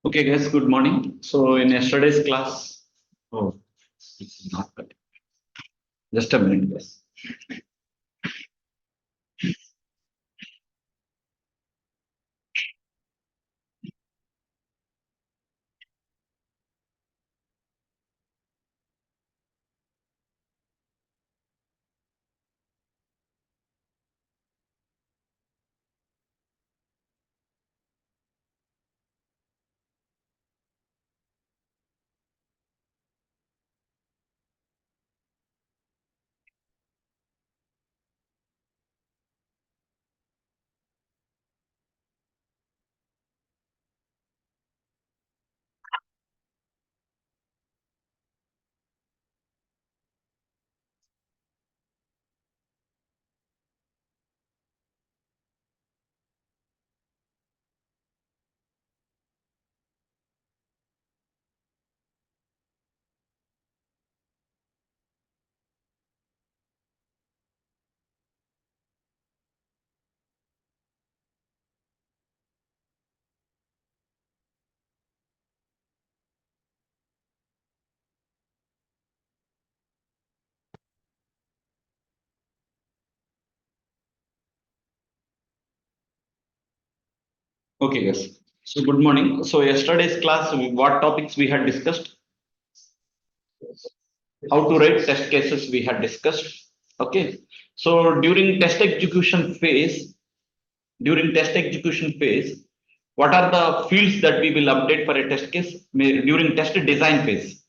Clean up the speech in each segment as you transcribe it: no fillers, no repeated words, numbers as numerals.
Okay, guys, good morning. So, in yesterday's class, oh, it's not good. Just a minute, guys. Okay, guys. So, good morning. So, yesterday's class, what topics we had discussed? How to write test cases we had discussed. Okay. So, during test execution phase, what are the fields that we will update for a test case during test design phase?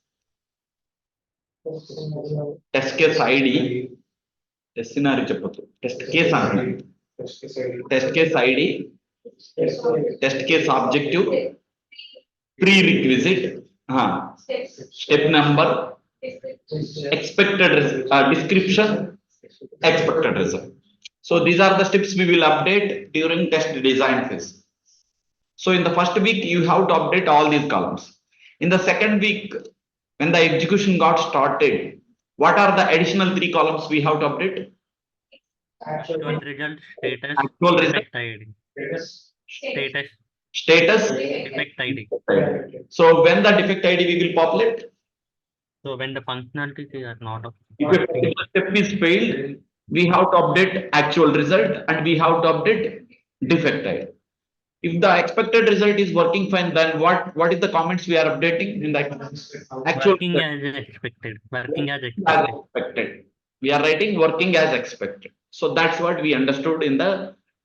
Test case ID, test scenario చెప్పొద్దు. Test case అంటున్నాను. Test case ID, test case objective, prerequisite, step number, expected description, expected result. So these are the steps we will update during test design phase. So in the first week, you have to update all these columns. In the second week, when the execution got started, what are the additional 3 columns we have to update? Actual result, status, Actual result, defect ID. status, Defect ID. So when the defect ID we will populate? So when the functionalities are not If a particular step is failed, we have to update actual result and we have to update defect ID. If the expected result is working fine, then what is the comments we are updating in the actual working as expected. Working as as expected. expected. We are writing working as expected. So that's what we understood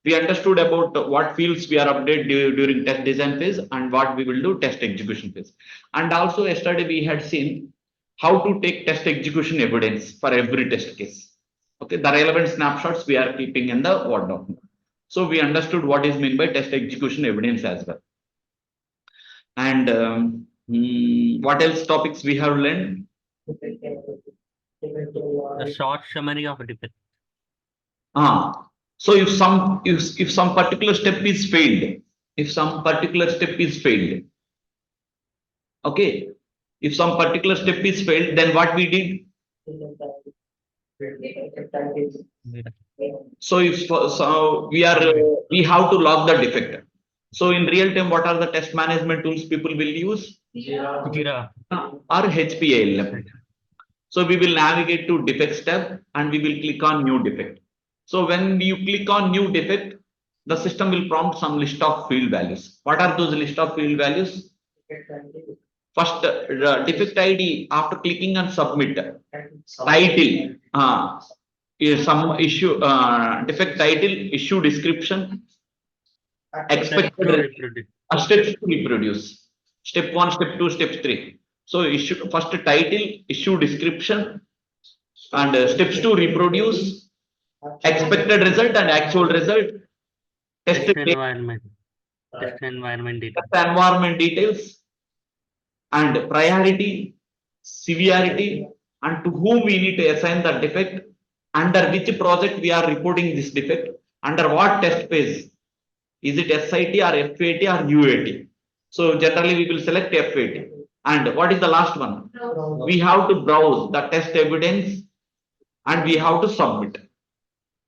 we understood about what fields we are update during test design phase and what we will do test execution phase. And also yesterday we had seen how to take test execution evidence for every test case. Okay, the relevant snapshots we are keeping in the Word document. So we understood what is meant by test execution evidence as well. And what else topics we have learned? The short summary of defect. So if some particular step is failed, okay, if some particular step is failed, then what we did? So we have to log the defect. So in real time, what are the test management tools people will use? Jira. Or HPALM. So we will navigate to defects tab and we will click on new defect. So when you click on new defect, the system will prompt some list of field values. What are those list of field values? First, defect ID, after clicking on submit, title, is some issue, defect title, issue description, expected steps to reproduce. Step 1, step 2, step 3. So issue first title, issue description, and steps to reproduce, expected result and actual result, test environment. Test environment details, and priority, severity, and to whom we need to assign the defect, under which project we are reporting this defect, under what test phase, is it SIT or FAT or UAT? So generally we will select FAT. And what is the last one? We have to browse the test evidence and we have to submit.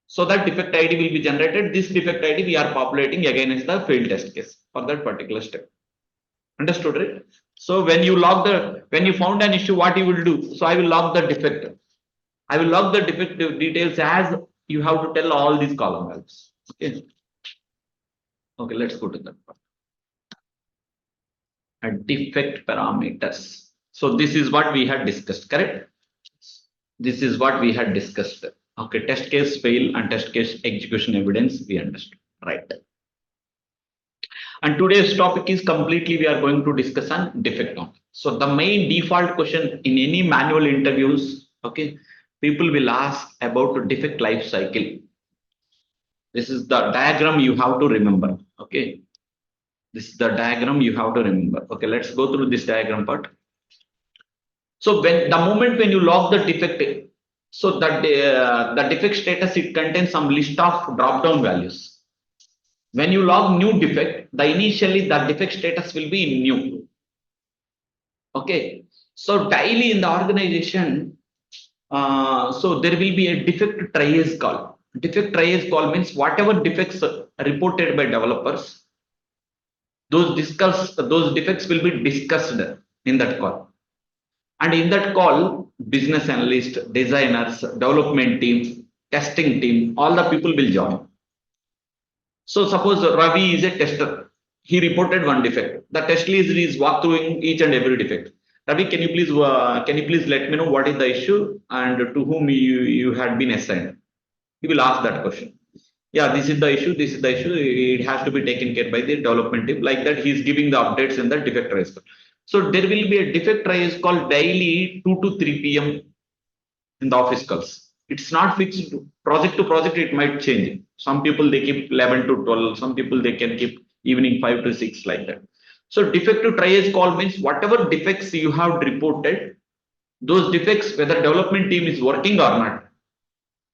So that defect ID will be generated. This defect ID we are populating against the failed test case for that particular step. Understood, right? So when you when you found an issue, what you will do? So I will log the defect. I will log the defect details as you have to tell all these column values. Okay. Okay, let's go to that part. Defect parameters. So this is what we had discussed, correct? This is what we had discussed. Okay, test case fail and test case execution evidence we understood, right? And today's topic is completely we are going to discuss on defect count. So the main default question in any manual interviews, okay, people will ask about the defect life cycle. This is the diagram you have to remember. Okay, this is the diagram you have to remember. Okay, let's go through this diagram part. So when the moment when you log the defect, so that the defect status, it contains some list of drop down values. When you log new defect, the initially the defect status will be in new. Okay, so daily in the organization, so there will be a defect triage call. Defect triage call means whatever defects reported by developers, those defects will be discussed in that call. And in that call, business analyst, designers, development team, testing team, all the people will join. So suppose Ravi is a tester. He reported one defect. The test lead is walk through each and every defect. Ravi, can you please let me know what is the issue and to whom you had been assigned? He will ask that question. Yeah, this is the issue. This is the issue. It has to be taken care by the development team. Like that, he is giving the updates in the defect trace call. So there will be a defect trace call daily 2 to 3 p.m. in the office calls. It's not fixed project to project. It might change. Some people they keep 11 to 12. Some people they can keep evening 5 to 6 like that. So defective triage call means whatever defects you have reported, those defects whether development team is working or not.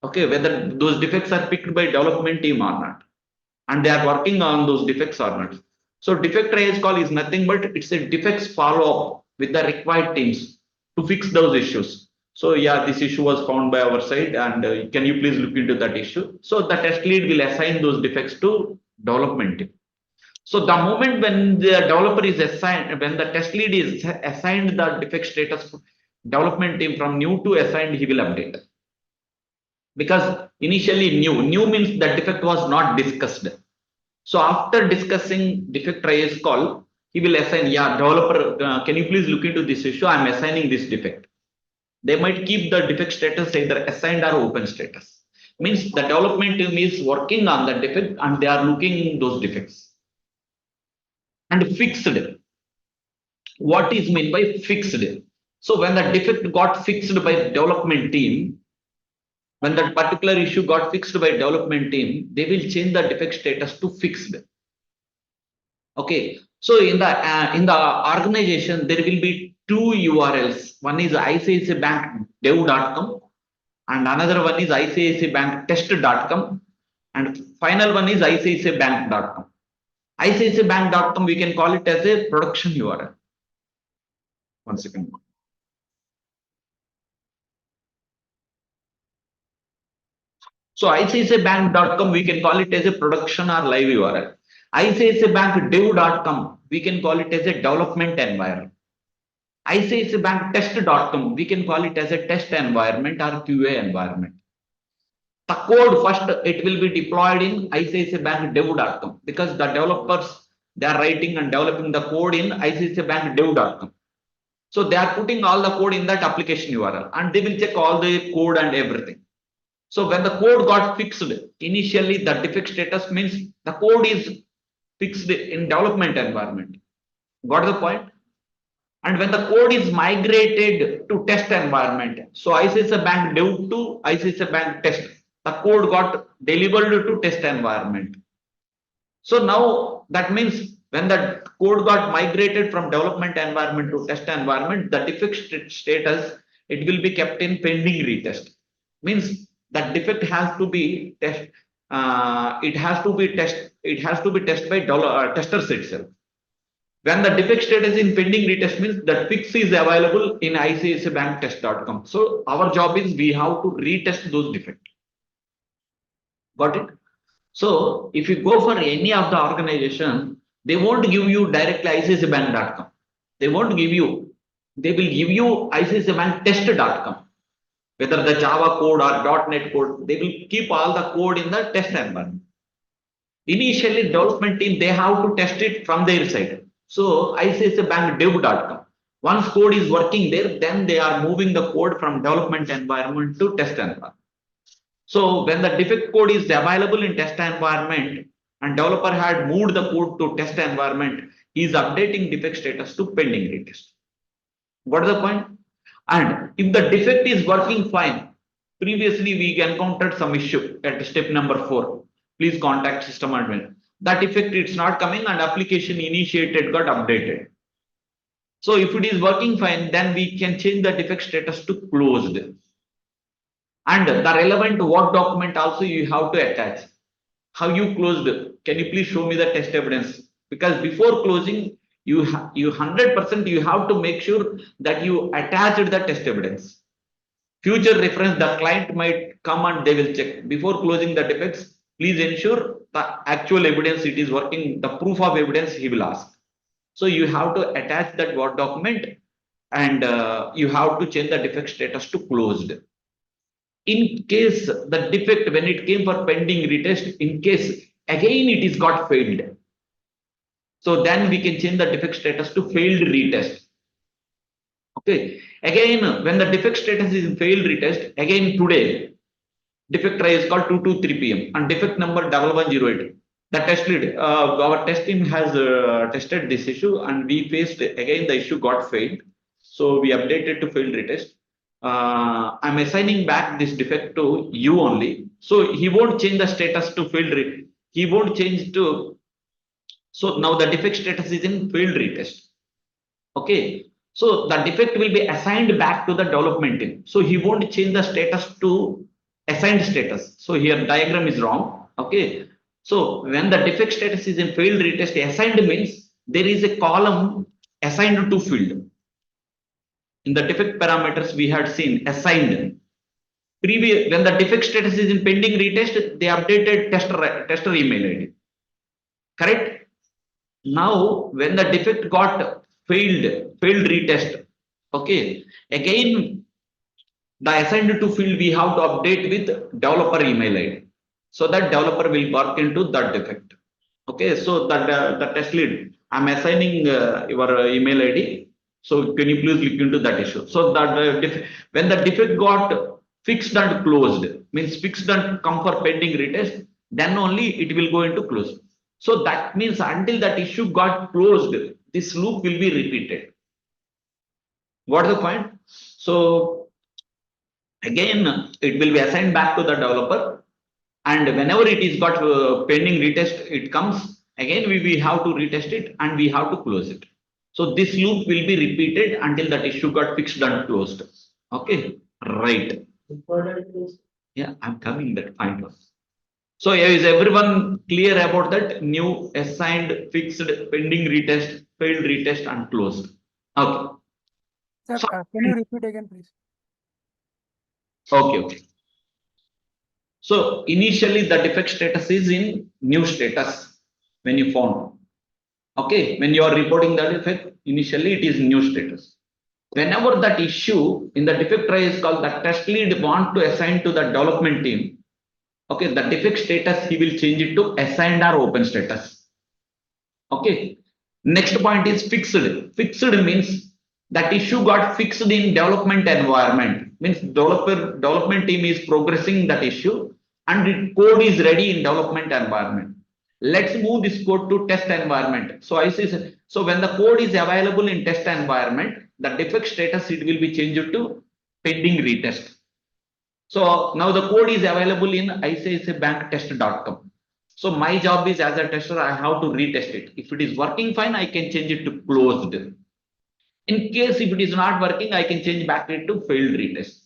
Okay, whether those defects are picked by development team or not, and they are working on those defects or not. So defect triage call is nothing but it's a defects follow up with the required teams to fix those issues. So yeah, this issue was found by our side, and can you please look into that issue? So the test lead will assign those defects to development team. So the moment when the developer is assigned, when the test lead is assigned the defect status development team from new to assigned, he will update. Because initially new means that defect was not discussed. So after discussing defect triage call, he will assign, yeah, developer, can you please look into this issue? I'm assigning this defect. They might keep the defect status either assigned or open status. Means the development team is working on the defect and they are looking those defects. And fixed. What is meant by fixed? So when the defect got fixed by the development team, when that particular issue got fixed by development team, they will change the defect status to fixed. Okay, so in the organization there will be two URLs. One is icicibankdev.com and another one is icicibanktest.com and final one is icicibank.com. icicibank.com we can call it as a production URL. One second. So icicibank.com we can call it as a production or live URL. icicibankdev.com we can call it as a development environment. icicibanktest.com we can call it as a test environment or QA environment. The code first it will be deployed in icicibankdev.com because the developers they are writing and developing the code in icicibankdev.com. So they are putting all the code in that application URL and they will check all the code and everything. So when the code got fixed, initially the defect status means the code is fixed in development environment. Got the point? And when the code is migrated to test environment, so icicibank dev to icicibank test, the code got delivered to test environment. So now that means when the code got migrated from development environment to test environment, the defect status it will be kept in pending retest. Means that defect has to be test. It has to be tested by testers itself. When the defect status in pending retest means that fix is available in icicibanktest.com. So our job is we have to retest those defects. Got it? So if you go for any of the organization, They won't give you directly icicibank.com. They won't give you, they will give you icicibanktest.com. Whether the Java code or .NET code, they will keep all the code in the test environment. Initially, development team, they have to test it from their side. So icicibankdev.com. Once code is working there, then they are moving the code from development environment to test environment. So when the defect code is available in test environment and developer had moved the code to test environment, he is updating defect status to pending retest. What is the point? And if the defect is working fine, previously we encountered some issue at step number 4. Please contact system admin. That defect it's not coming and application initiated got updated. So if it is working fine, then we can change the defect status to closed. And the relevant work document also you have to attach. How you closed? Can you please show me the test evidence? Because before closing, you 100% you have to make sure that you attached the test evidence. Future reference, the client might come and they will check. Before closing the defects, please ensure the actual evidence it is working, the proof of evidence he will ask. So you have to attach that Word document and you have to change the defect status to closed. In case the defect, when it came for pending retest, in case again it is got failed. So then we can change the defect status to failed retest. Okay. Again, when the defect status is in failed retest, again today, defect try is called 2 p.m. and defect number 1108. The test lead, our test team has tested this issue and we faced again the issue got failed. So we updated to failed retest. I'm assigning back this defect to you only. So he won't change the status to failed retest. He won't change to. So now the defect status is in failed retest. Okay. So the defect will be assigned back to the development team. So he won't change the status to assigned status. So here diagram is wrong. Okay. So when the defect status is in failed retest, assigned means there is a column assigned to field. In the defect parameters we had seen assigned. Previous when the defect status is in pending retest, they updated tester email ID. Correct? Now when the defect got failed retest, okay, again the assigned to field we have to update with developer email ID, so that developer will work into that defect. Okay, so that the test lead, I'm assigning your email ID. So can you please look into that issue? So that when the defect got fixed and closed, means fixed and come for pending retest, then only it will go into close. So that means until that issue got closed, this loop will be repeated. What is the point? So again, it will be assigned back to the developer, and whenever it is got pending retest, it comes again. We have to retest it and we have to close it. So this loop will be repeated until that issue got fixed and closed. Okay, right. Yeah, I'm coming that point. So is everyone clear about that? New, assigned, fixed, pending retest, failed retest, and closed. Okay. Sir, So, can you repeat again, please? okay. So initially the defect status is in new status when you found. Okay, when you are reporting the defect, initially it is new status. Whenever that issue in the defect tray is called, the test lead want to assign to the development team. Okay, the defect status he will change it to assigned or open status. Okay. Next point is fixed. Fixed means that issue got fixed in development environment. Means development team is progressing that issue and the code is ready in development environment. Let's move this code to test environment. So I say, so when the code is available in test environment, the defect status it will be changed to pending retest. So now the code is available in icicibanktest.com. So my job is as a tester, I have to retest it. If it is working fine, I can change it to closed. In case if it is not working, I can change back it to failed retest.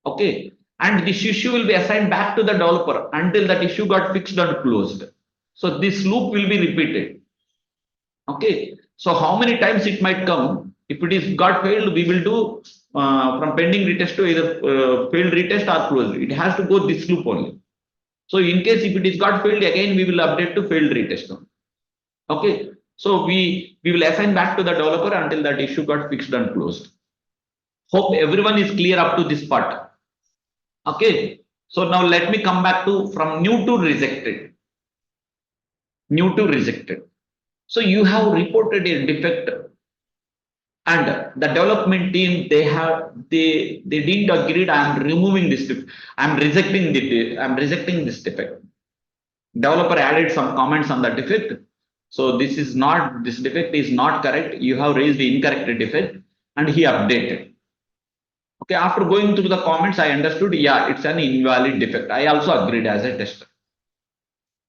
Okay. And this issue will be assigned back to the developer until that issue got fixed and closed. So this loop will be repeated. Okay. So how many times it might come? If it is got failed, we will do from pending retest to either failed retest or closed. It has to go this loop only. So in case if it is got failed, again we will update to failed retest. Okay. So we will assign back to the developer until that issue got fixed and closed. Hope everyone is clear up to this part. Okay. So now let me come back to from new to rejected. New to rejected. So you have reported a defect, and the development team they didn't agree. I am removing this defect. I'm rejecting this defect. Developer added some comments on the defect. So this defect is not correct. You have raised the incorrect defect, and he updated. Okay, after going through the comments, I understood, yeah, it's an invalid defect. I also agreed as a tester.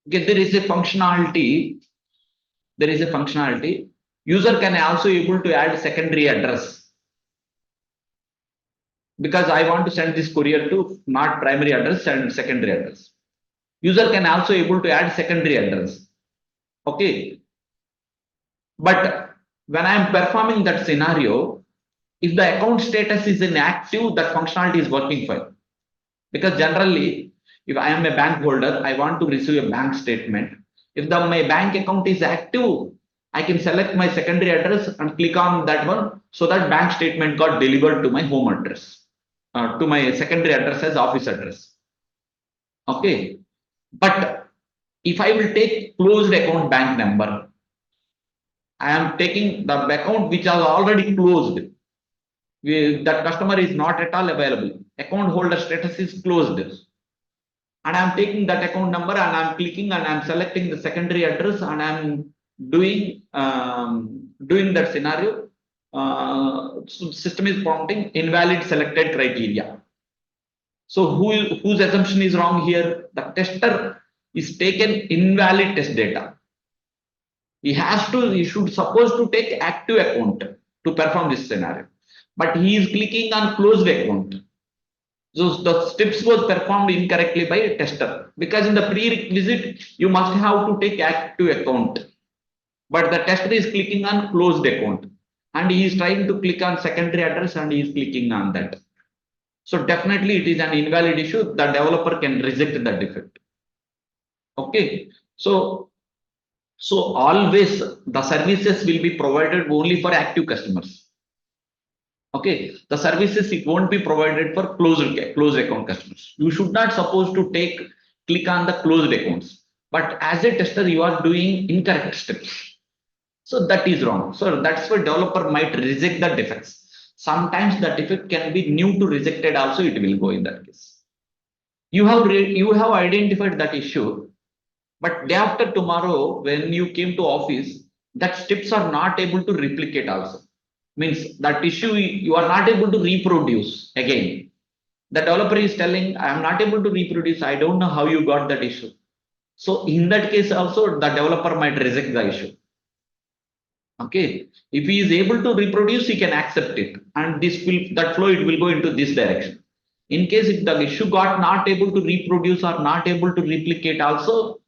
Okay, there is a functionality. User can also able to add secondary address, because I want to send this courier to not primary address and secondary address. User can also able to add secondary address. Okay. But when I am performing that scenario, if the account status is inactive, that functionality is working fine. Because generally, if I am a bank holder, I want to receive a bank statement. If my bank account is active, I can select my secondary address and click on that one, so that bank statement got delivered to my home address, to my secondary address as office address. Okay. But if I will take closed account bank number, I am taking the account which is already closed. That customer is not at all available. Account holder status is closed. And I'm taking that account number and I'm clicking and I'm selecting the secondary address and I'm doing that scenario. So system is prompting invalid selected criteria. So whose assumption is wrong here? The tester is taken invalid test data. He should supposed to take active account to perform this scenario, but he is clicking on closed account. So the steps was performed incorrectly by a tester, because in the prerequisite you must have to take active account, but the tester is clicking on closed account and he is trying to click on secondary address and he is clicking on that. So definitely it is an invalid issue. The developer can reject the defect. Okay. So always the services will be provided only for active customers. Okay, the services, it won't be provided for closed account customers. You should not supposed to click on the closed accounts, but as a tester you are doing incorrect steps. So that is wrong. So that's why developer might reject the defects. Sometimes the defect can be new to rejected also, it will go in that case. You have identified that issue, but day after tomorrow, when you came to office, that steps are not able to replicate also. Means that issue you are not able to reproduce again. The developer is telling, I am not able to reproduce. I don't know how you got that issue. So in that case also, the developer might reject the issue. Okay. If he is able to reproduce, he can accept it. And that flow, it will go into this direction. In case if the issue got not able to reproduce or not able to replicate also,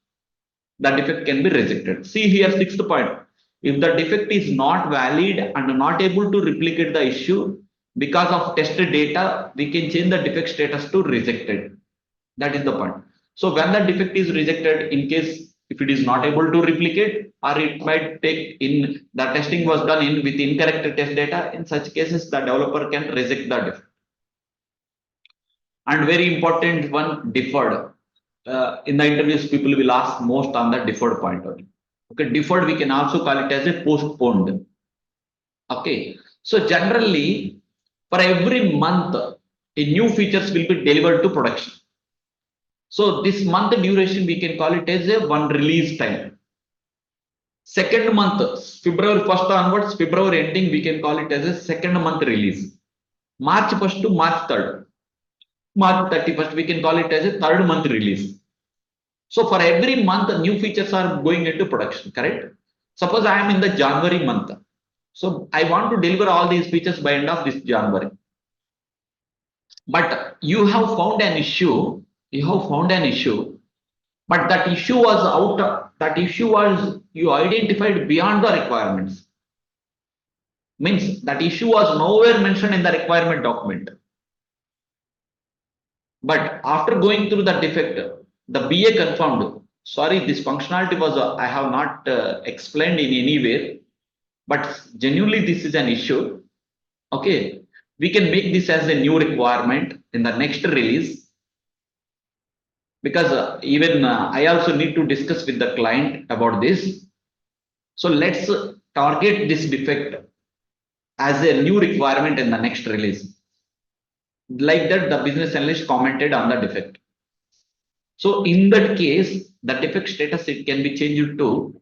the defect can be rejected. See here, sixth point. If the defect is not valid and not able to replicate the issue because of tested data, we can change the defect status to rejected. That is the point. So when the defect is rejected, in case if it is not able to replicate, or it might take in the testing was done with incorrect test data, in such cases the developer can reject the defect. And very important one, deferred. In the interviews, people will ask most on the deferred point only. Okay, deferred we can also call it as a postponed. Okay, so generally for every month, a new features will be delivered to production. So this month duration we can call it as a one release time. Second month, February 1st onwards, February ending, we can call it as a second month release. March 1st to March 3rd. March 31st, we can call it as a third month release. So for every month, new features are going into production, correct? Suppose I am in the January month. So I want to deliver all these features by end of this January. But you have found an issue, but that issue was you identified beyond the requirements. Means that issue was nowhere mentioned in the requirement document. But after going through the defect, the BA confirmed sorry, this functionality was, I have not explained in any way, but genuinely this is an issue. Okay, we can make this as a new requirement in the next release, because even I also need to discuss with the client about this. So let's target this defect as a new requirement in the next release. Like that, the business analyst commented on the defect. So in that case, the defect status, it can be changed to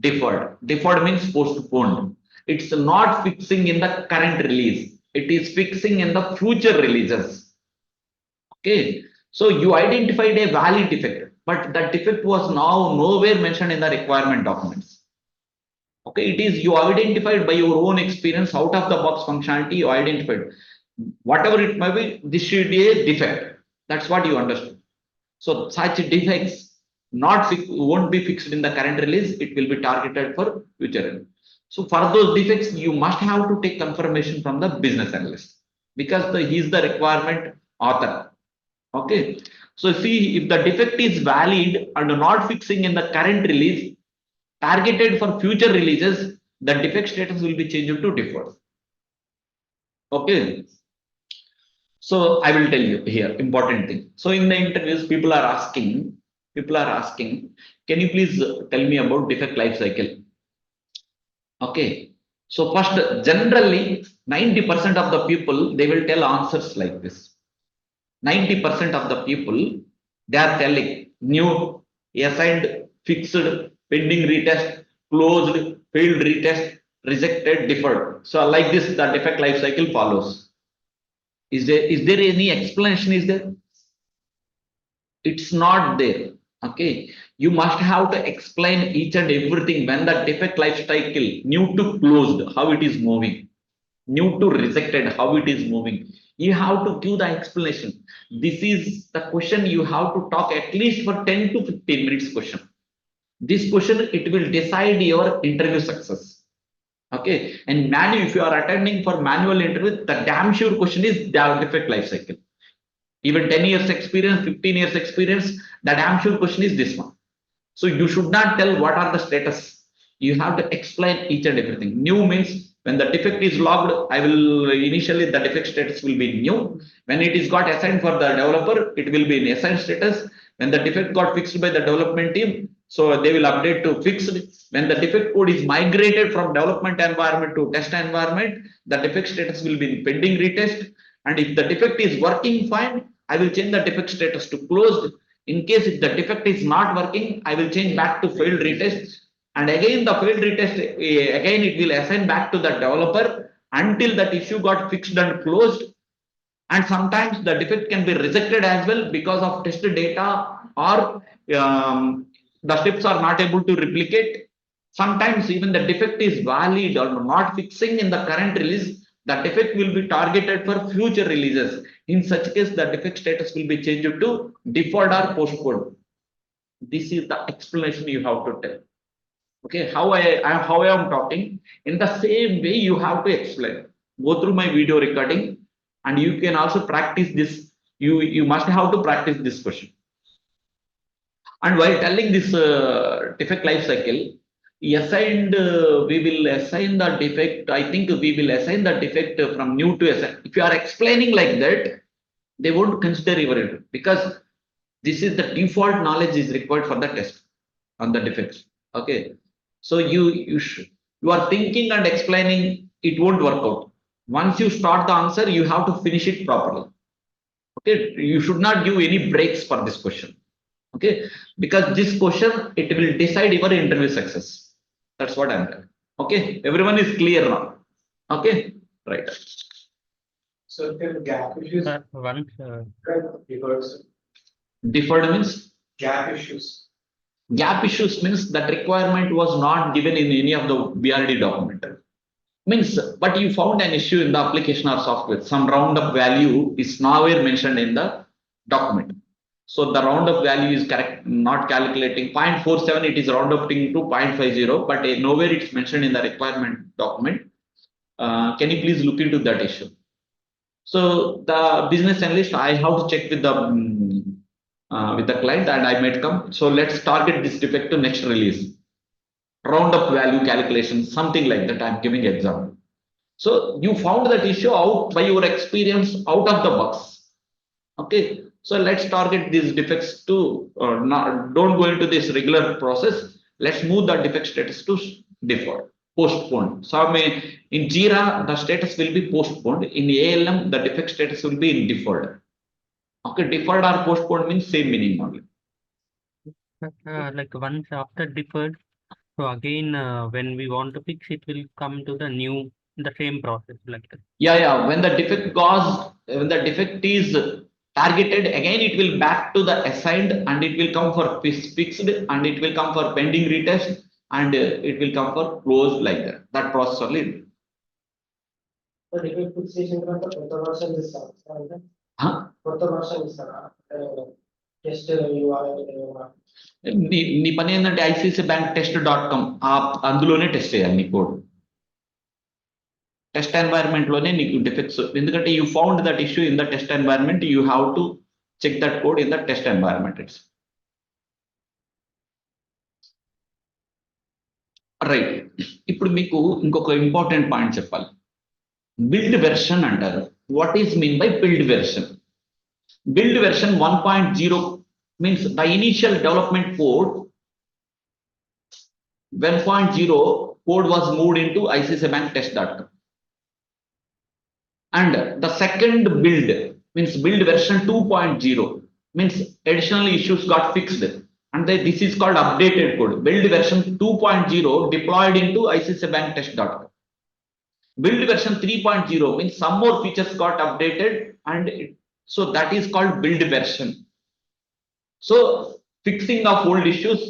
deferred. Deferred means postponed. It's not fixing in the current release. It is fixing in the future releases. Okay. So you identified a valid defect, but that defect was now nowhere mentioned in the requirement documents. Okay, it is you identified by your own experience, out of the box functionality you identified. Whatever it may be, this should be a defect. That's what you understood. So such defects won't be fixed in the current release. It will be targeted for future release. So for those defects, you must have to take confirmation from the business analyst, because he is the requirement author. Okay. So see, if the defect is valid and not fixing in the current release, targeted for future releases, the defect status will be changed to deferred. Okay. So I will tell you here important thing. So in the interviews, people are asking, can you please tell me about defect life cycle? Okay. So first, generally 90% of the people, they will tell answers like this. 90% of the people, they are telling new, assigned, fixed, pending retest, closed, failed retest, rejected, deferred. So like this, the defect life cycle follows. Is there any explanation? Is there? It's not there. Okay. You must have to explain each and everything when the defect life cycle, new to closed, how it is moving, new to rejected, how it is moving. You have to give the explanation. This is the question you have to talk at least for 10 to 15 minutes question. This question, it will decide your interview success. Okay. And if you are attending for manual interview, the damn sure question is the defect life cycle. Even 10 years experience, 15 years experience, the damn sure question is this one. So you should not tell what are the status. You have to explain each and everything. New means when the defect is logged, initially the defect status will be new. When it is got assigned for the developer, it will be in assigned status. When the defect got fixed by the development team, so they will update to fixed. When the defect code is migrated from development environment to test environment, the defect status will be in pending retest. And if the defect is working fine, I will change the defect status to closed. In case if the defect is not working, I will change back to failed retest. And again, the failed retest, again, it will assign back to the developer until that issue got fixed and closed. And sometimes the defect can be rejected as well because of test data, or the steps are not able to replicate. Sometimes even the defect is valid or not fixing in the current release, the defect will be targeted for future releases. In such case, the defect status will be changed to deferred or postponed. This is the explanation you have to tell. Okay, how I am talking, in the same way you have to explain. Go through my video recording, and you can also practice this. You must have to practice this question. And while telling this defect life cycle, we will assign the defect. I think we will assign the defect from new to assign. If you are explaining like that, they won't consider your interview, because this is the default knowledge is required for the test on the defects. Okay. So you are thinking and explaining, it won't work out. Once you start the answer, you have to finish it properly. Okay. You should not give any breaks for this question. Okay. Because this question, it will decide your interview success. That's what I'm telling. Okay. Everyone is clear now. Okay. Right. So the gap issues. Deferred means Gap issues. Gap issues means that requirement was not given in any of the BRD document. Means, but you found an issue in the application or software. Some roundup value is nowhere mentioned in the document. So the roundup value is correct, not calculating 0.47. It is roundup to 0.50, but nowhere it's mentioned in the requirement document. Can you please look into that issue? So the business analyst, I have to check with the with the client and I might come. So let's target this defect to next release. Roundup value calculation, something like that. I'm giving example. So you found that issue out by your experience out of the box. Okay. So let's target these defects to not, don't go into this regular process. Let's move the defect status to default, postponed. So in Jira, the status will be postponed. In ALM, the defect status will be in default. Okay, deferred or postponed means same meaning only. Like once after deferred, so again, when we want to fix it, will come to the same process like that. Yeah. When the defect is targeted, again it will back to the assigned and it will come for fixed and it will come for pending retest and it will come for closed like that. That process only. But if you fixation తర్వాత కొత్త version ఇస్తారా అంటే Huh? కొత్త version ఇస్తారా test UI నీ పని ఏంటంటే ICICI bank test.com అందులోనే టెస్ట్ చేయాలి నీ కోడ్. టెస్ట్ ఎన్వైరన్మెంట్ లోనే నీకు డిఫెక్ట్స్, ఎందుకంటే you found that issue in the test environment, you have to check that code in the test environment. It's right. ఇప్పుడు మీకు ఇంకొక ఇంపార్టెంట్ పాయింట్ చెప్పాలి. బిల్డ్ వెర్షన్ అంటారు. What is mean by build version? Build version 1.0 means the initial development code 1.0 code was moved into ICICI Bank test.com. And the second build means build version 2.0 means additional issues got fixed. And this is called updated code. Build version 2.0 deployed into ICICI Bank test.com. Build version 3.0 means some more features got updated and so that is called build version. So fixing of old issues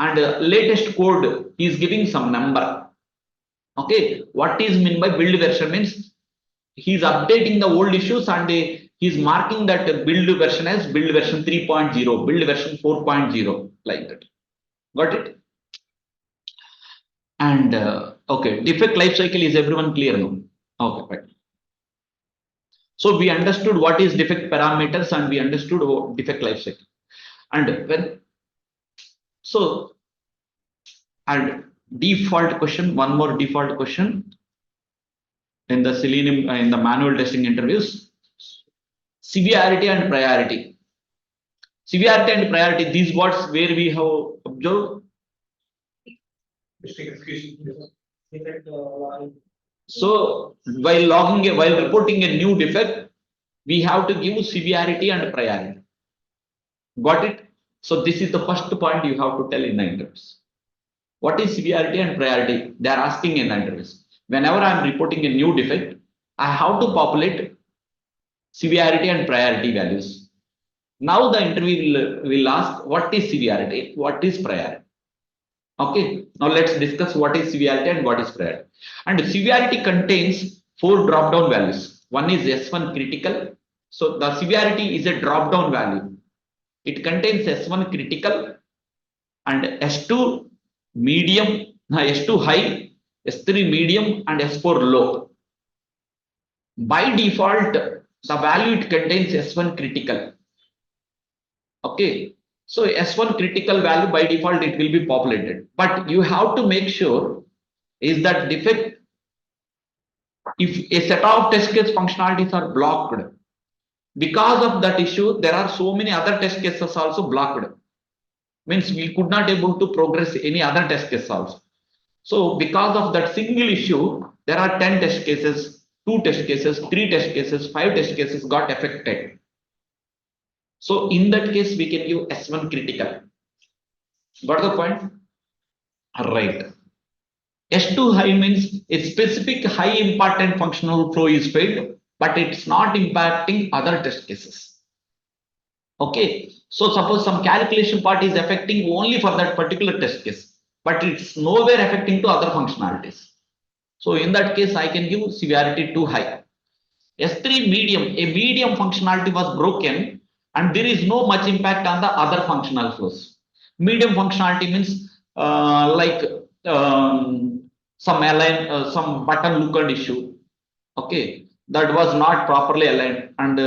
and latest code is giving some number. Okay, what is mean by build version means he is updating the old issues and he is marking that build version as build version 3.0, build version 4.0 like that. Got it? And okay, defect life cycle, is everyone clear now? Okay, fine. So we understood what is defect parameters and we understood defect life cycle. And when so and default question, one more default question in the Selenium in the manual testing interviews: severity and priority. Severity and priority, these words where we have observed. So while reporting a new defect, we have to give severity and priority. Got it? So this is the first point you have to tell in the interviews. What is severity and priority? They are asking in the interviews. Whenever I am reporting a new defect, I have to populate severity and priority values. Now the interview will ask what is severity, what is priority. Okay, now let's discuss what is severity and what is priority. And severity contains 4 drop down values. One is S1 critical. So the severity is a drop down value. It contains S1 critical and S2 medium, S2 high, S3 medium and S4 low. By default, the value it contains S1 critical. Okay. So S1 critical value by default it will be populated, but you have to make sure is that defect, if a set of test case functionalities are blocked because of that issue, there are so many other test cases also blocked, means we could not able to progress any other test case also. So because of that single issue, there are 10 test cases, 2 test cases, 3 test cases, 5 test cases got affected. So in that case, we can give S1 critical. Got the point? Right. S2 high means a specific high important functional flow is failed, but it's not impacting other test cases. Okay. So suppose some calculation part is affecting only for that particular test case, but it's nowhere affecting to other functionalities. So in that case, I can give severity too high. S3 medium, a medium functionality was broken and there is no much impact on the other functional flows. Medium functionality means like some button lookup issue. Okay, that was not properly aligned and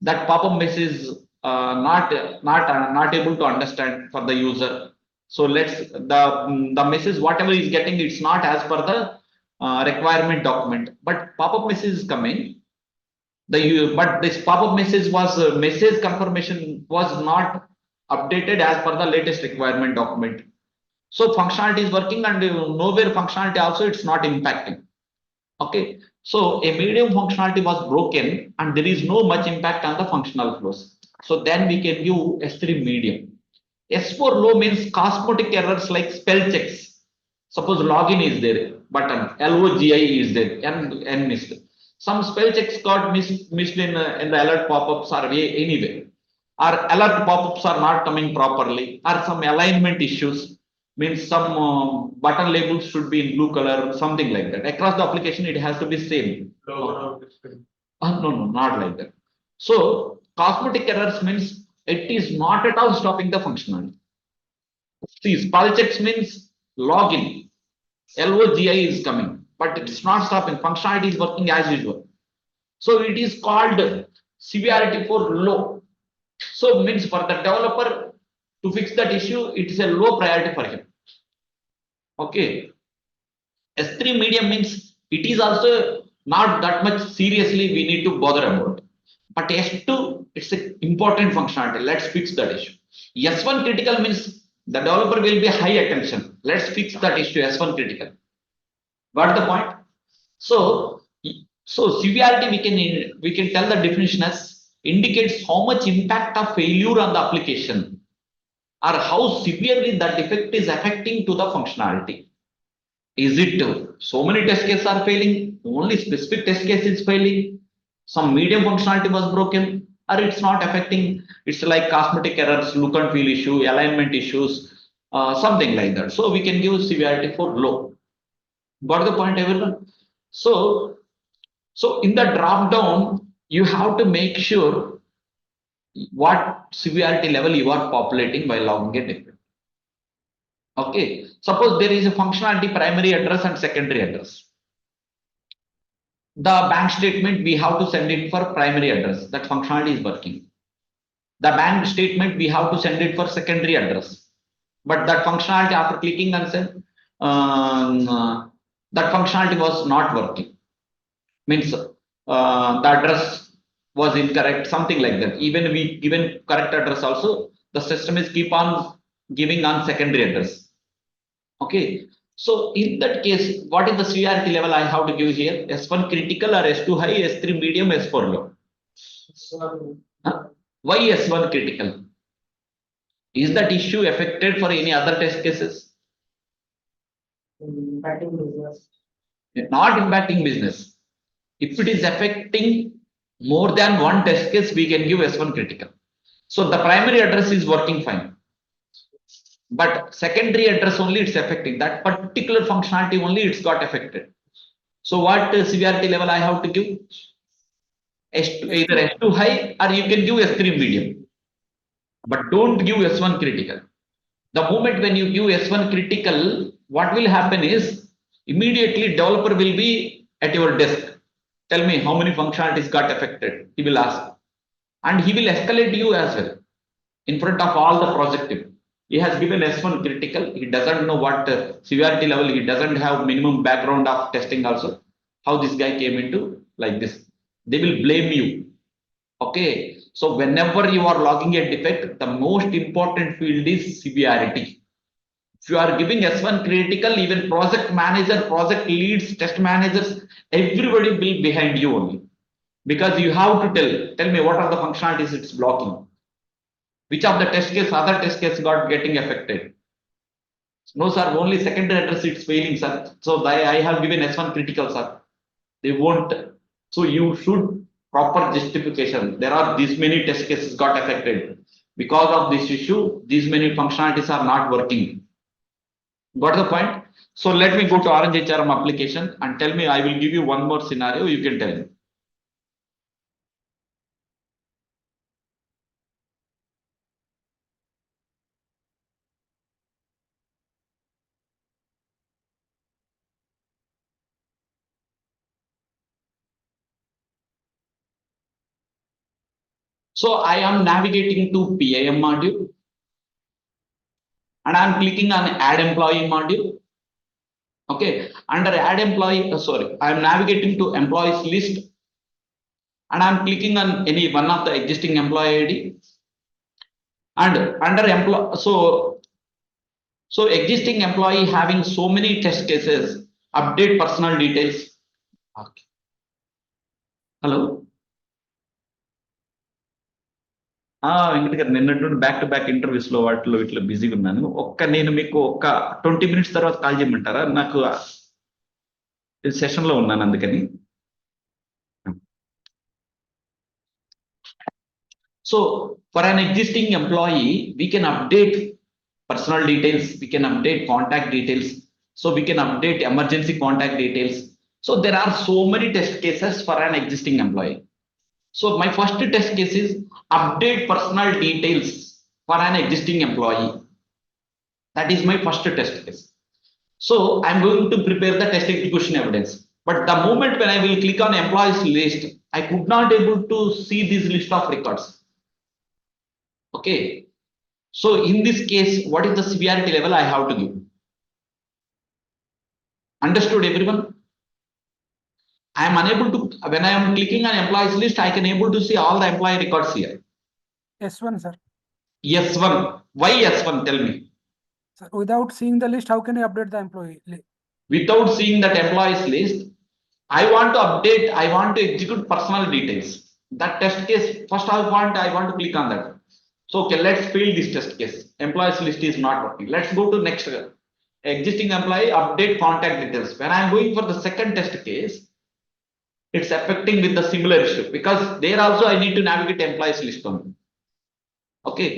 that pop-up message not able to understand for the user. So the message whatever is getting, it's not as per the requirement document, but pop-up message is coming. But this pop-up message was message confirmation was not updated as per the latest requirement document. So functionality is working, and nowhere functionality also it's not impacting. Okay, so a medium functionality was broken and there is no much impact on the functional flows. So then we can give S3 medium. S4 low means cosmetic errors like spell checks. Suppose login is there, button, LOGI is there, N missed. Some spell checks got missed in the alert pop-ups or anyway. Or alert pop-ups are not coming properly, or some alignment issues, means some button labels should be in blue color, something like that. Across the application, it has to be same. No, not like that. So cosmetic errors means it is not at all stopping the functionality. See, spell checks means login. LOGI is coming, but it's not stopping. Functionality is working as usual. So it is called severity for low. So means for the developer to fix that issue, it is a low priority for him. Okay. S3 medium means it is also not that much seriously we need to bother about. But S2, it's an important functionality. Let's fix that issue. S1 critical means the developer will be high attention. Let's fix that issue S1 critical. Got the point? So, severity we can tell the definition as indicates how much impact of failure on the application or how severely that defect is affecting to the functionality. Is it so many test cases are failing? Only specific test case is failing. Some medium functionality was broken, or it's not affecting. It's like cosmetic errors, look and feel issue, alignment issues, something like that. So we can give severity for low. Got the point, everyone? So in the drop down, you have to make sure what severity level you are populating by logging a defect. Okay, suppose there is a functionality primary address and secondary address. The bank statement we have to send it for primary address, that functionality is working. The bank statement we have to send it for secondary address, but that functionality after clicking and send, that functionality was not working. Means the address was incorrect, something like that. Even we given correct address also, the system is keep on giving on secondary address. Okay, so in that case, what is the severity level I have to give here? S1 critical or S2 high, S3 medium, S4 low? Huh? Why S1 critical? Is that issue affected for any other test cases? Impacting business. Not impacting business. If it is affecting more than one test case, we can give S1 critical. So the primary address is working fine, but secondary address only it's affecting that particular functionality only it's got affected. So what severity level I have to give? S2, either S2 high or you can give S3 medium, but don't give S1 critical. The moment when you give S1 critical, what will happen is immediately developer will be at your desk. Tell me how many functionalities got affected. He will ask, and he will escalate you as well in front of all the project team. He has given S1 critical. He doesn't know what severity level. He doesn't have minimum background of testing also. How this guy came into like this. They will blame you. Okay. So whenever you are logging a defect, the most important field is severity. If you are giving S1 critical, even project manager, project leads, test managers, everybody will be behind you only. Because you have to tell me what are the functionalities it's blocking. Which of the other test case got getting affected? No, sir, only secondary address it's failing, sir. So I have given S1 critical, sir. They won't. So you should proper justification. There are these many test cases got affected. Because of this issue, these many functionalities are not working. Got the point? So let me go to Orange HRM application and tell me, I will give you one more scenario. You can tell me. So I am navigating to PIM module and I'm clicking on add employee module. Okay, under add employee, I am navigating to employees list and I'm clicking on any one of the existing employee ID. And under employee, so existing employee having so many test cases, update personal details. Okay. Hello. Venkata గారు నిన్నటి back to back interviews లో వాటిలో ఇట్లా బిజీగా ఉన్నాను. నేను మీకు ఒక 20 minutes తర్వాత కాల్ చేయమంటారా? నాకు సెషన్ లో ఉన్నాను అందుకని. So for an existing employee, we can update personal details, we can update contact details, so we can update emergency contact details. So there are so many test cases for an existing employee. So my first test case is update personal details for an existing employee. That is my first test case. So I'm going to prepare the test execution evidence. But the moment when I will click on employees list, I could not able to see this list of records. Okay. So in this case, what is the severity level I have to give? Understood everyone? I am unable to, when I am clicking on employees list, I can able to see all the employee records here. S1, sir. S1. Why S1? Tell me. Sir, without seeing the list, how can I update the employee? Without seeing that employees list, I want to update, I want to execute personal details. That test case, first I want to click on that. So okay, let's fail this test case. Employees list is not working. Let's go to next. Existing employee, update contact details. When I'm going for the second test case, it's affecting with the similar issue because there also I need to navigate employees list only. Okay,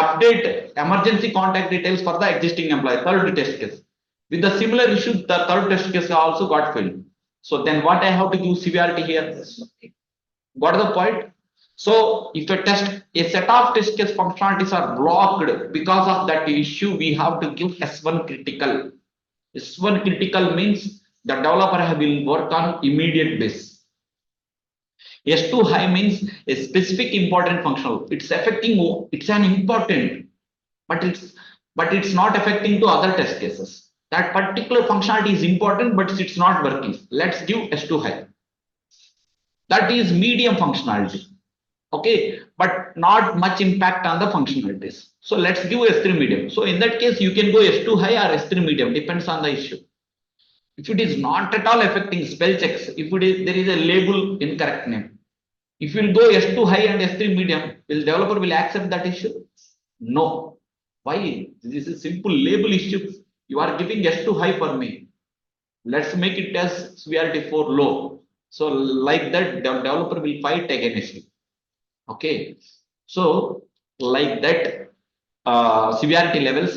update emergency contact details for the existing employee, third test case. With the similar issue, the third test case also got failed. So then what I have to give severity here? Got the point? So if a set of test case functionalities are blocked because of that issue, we have to give S1 critical. S1 critical means the developer will work on immediate basis. S2 high means a specific important functional. It's affecting, it's an important, but it's not affecting to other test cases. That particular functionality is important, but it's not working. Let's give S2 high. That is medium functionality. Okay, but not much impact on the functionalities. So let's give S3 medium. So in that case, you can go S2 high or S3 medium, depends on the issue. If it is not at all affecting spell checks, if it is, there is a label incorrect name. If you will go S2 high and S3 medium, will developer will accept that issue? No. Why? This is a simple label issue. You are giving S2 high for me. Let's make it as severity 4 low. So like that, the developer will fight against it. Okay. So like that, severity levels,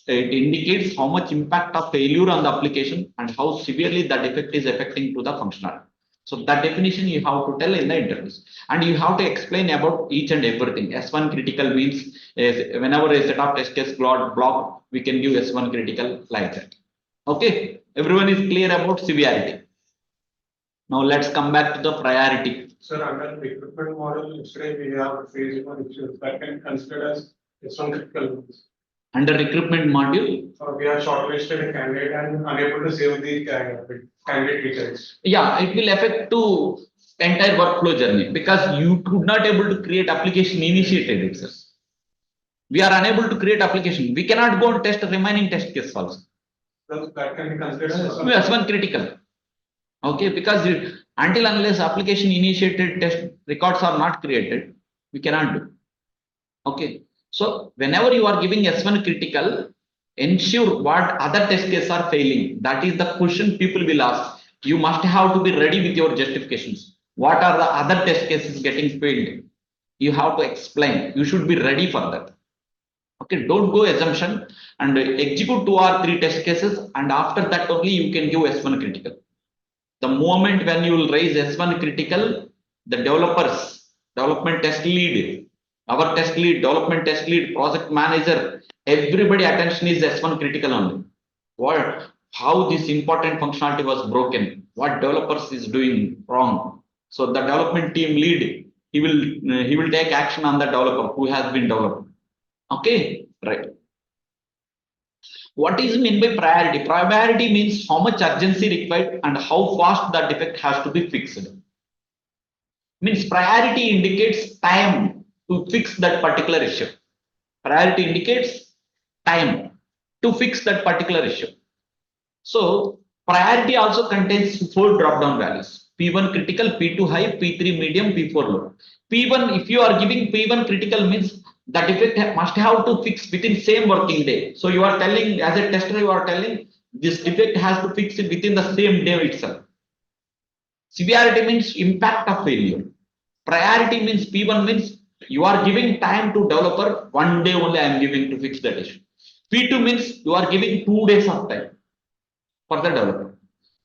it indicates how much impact of failure on the application and how severely that effect is affecting to the functionality. So that definition you have to tell in the interviews, and you have to explain about each and everything. S1 critical means whenever a set of test case block, we can give S1 critical like that. Okay, everyone is clear about severity. Now let's come back to the priority. Sir, under the recruitment model, yesterday we have phase 1 issues that can consider as S1 critical. Under recruitment module, We are shortlisted a candidate and unable to save the candidate details. yeah, it will affect to entire workflow journey because you could not able to create application initiated itself. We are unable to create application. We cannot go and test the remaining test case also. So that can be considered as S1 critical. Okay, because until unless application initiated test records are not created, we cannot do. Okay, so whenever you are giving S1 critical, ensure what other test cases are failing. That is the question people will ask. You must have to be ready with your justifications. What are the other test cases getting failed? You have to explain. You should be ready for that. Okay, don't go assumption and execute 2 or 3 test cases, and after that only you can give S1 critical. The moment when you will raise S1 critical, the developers, development test lead, our test lead, development test lead, project manager, everybody attention is S1 critical only. How this important functionality was broken, what developers is doing wrong. So the development team lead, he will take action on the developer who has been developed. Okay, right. What is meant by priority? Priority means how much urgency required and how fast the defect has to be fixed. Means priority indicates time to fix that particular issue. Priority indicates time to fix that particular issue. So priority also contains 4 drop-down values: P1 critical, P2 high, P3 medium, P4 low. P1, if you are giving P1 critical, means the defect must have to fix within same working day. So you are telling, as a tester, you are telling this defect has to fix it within the same day itself. Severity means impact of failure. Priority means P1 means you are giving time to developer, 1 day only I am giving to fix that issue. P2 means you are giving 2 days of time for the developer.